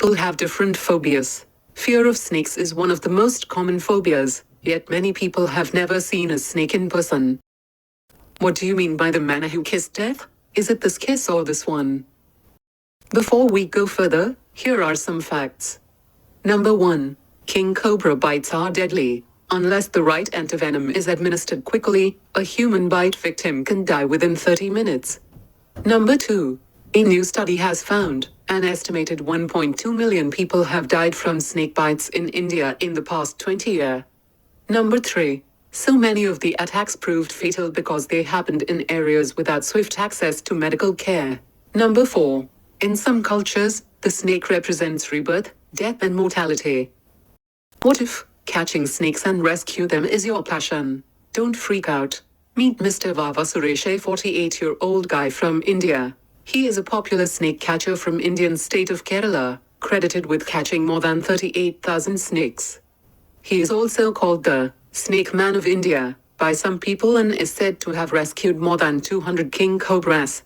people have different phobias. Fear of snakes is one of the most common phobias, yet many people have never seen a snake in person. What do you mean by the man who kissed death? Is it this kiss or this one? Before we go further, here are some facts. Number 1. King cobra bites are deadly. Unless the right antivenom is administered quickly, a human bite victim can die within 30 minutes. Number 2. A new study has found an estimated 1.2 million people have died from snake bites in India in the past 20 years. Number 3. So many of the attacks proved fatal because they happened in areas without swift access to medical care. Number 4. In some cultures, the snake represents rebirth, death and mortality. What if catching snakes and rescue them is your passion? Don't freak out. Meet Mr. Vava Suresh, a 48-year-old guy from India. He is a popular snake catcher from Indian state of Kerala, credited with catching more than 38,000 snakes. He is also called the Snake Man of India by some people and is said to have rescued more than 200 king cobras.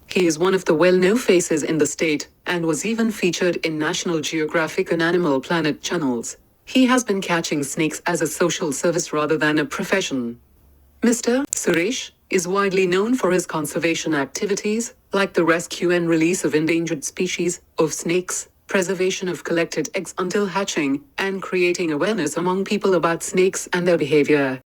He is one of the well-known faces in the state and was even featured in National Geographic and Animal Planet channels. He has been catching snakes as a social service rather than a profession. Mr. Suresh is widely known for his conservation activities, like the rescue and release of endangered species of snakes, preservation of collected eggs until hatching, and creating awareness among people about snakes and their behavior.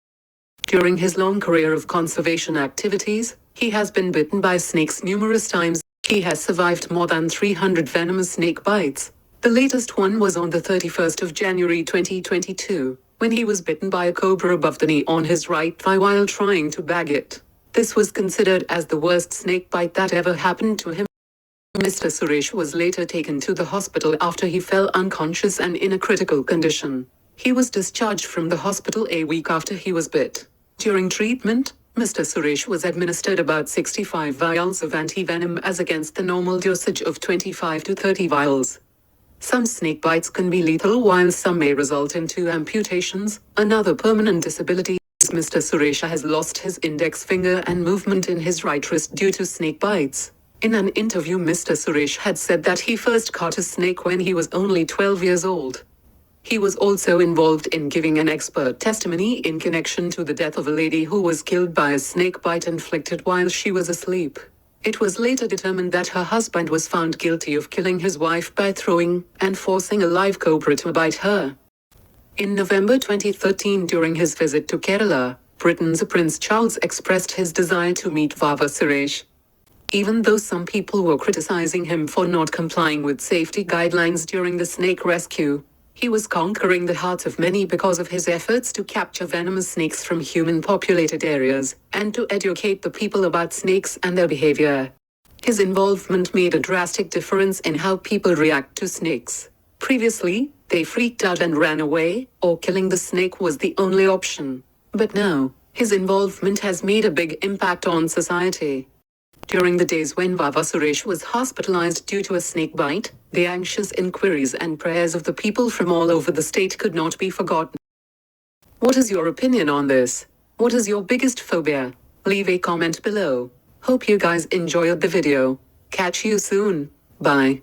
During his long career of conservation activities, he has been bitten by snakes numerous times. He has survived more than 300 venomous snake bites. The latest one was on the 31st of January 2022, when he was bitten by a cobra above the knee on his right thigh while trying to bag it. This was considered as the worst snake bite that ever happened to him. Mr. Suresh was later taken to the hospital after he fell unconscious and in a critical condition. He was discharged from the hospital a week after he was bit. During treatment, Mr. Suresh was administered about 65 vials of antivenom as against the normal dosage of 25 to 30 vials. Some snake bites can be lethal while some may result in 2 amputations, another permanent disability. Mr. Suresh has lost his index finger and movement in his right wrist due to snake bites. In an interview, Mr. Suresh had said that he first caught a snake when he was only 12 years old. He was also involved in giving an expert testimony in connection to the death of a lady who was killed by a snake bite inflicted while she was asleep. It was later determined that her husband was found guilty of killing his wife by throwing and forcing a live cobra to bite her. In November 2013, during his visit to Kerala, Britain's Prince Charles expressed his desire to meet Vava Suresh. Even though some people were criticizing him for not complying with safety guidelines during the snake rescue, he was conquering the hearts of many because of his efforts to capture venomous snakes from human-populated areas and to educate the people about snakes and their behavior. His involvement made a drastic difference in how people react to snakes. Previously, they freaked out and ran away, or killing the snake was the only option. But now, his involvement has made a big impact on society. During the days when Vava Suresh was hospitalized due to a snake bite, the anxious inquiries and prayers of the people from all over the state could not be forgotten. What is your opinion on this? What is your biggest phobia? Leave a comment below. Hope you guys enjoyed the video. Catch you soon. Bye.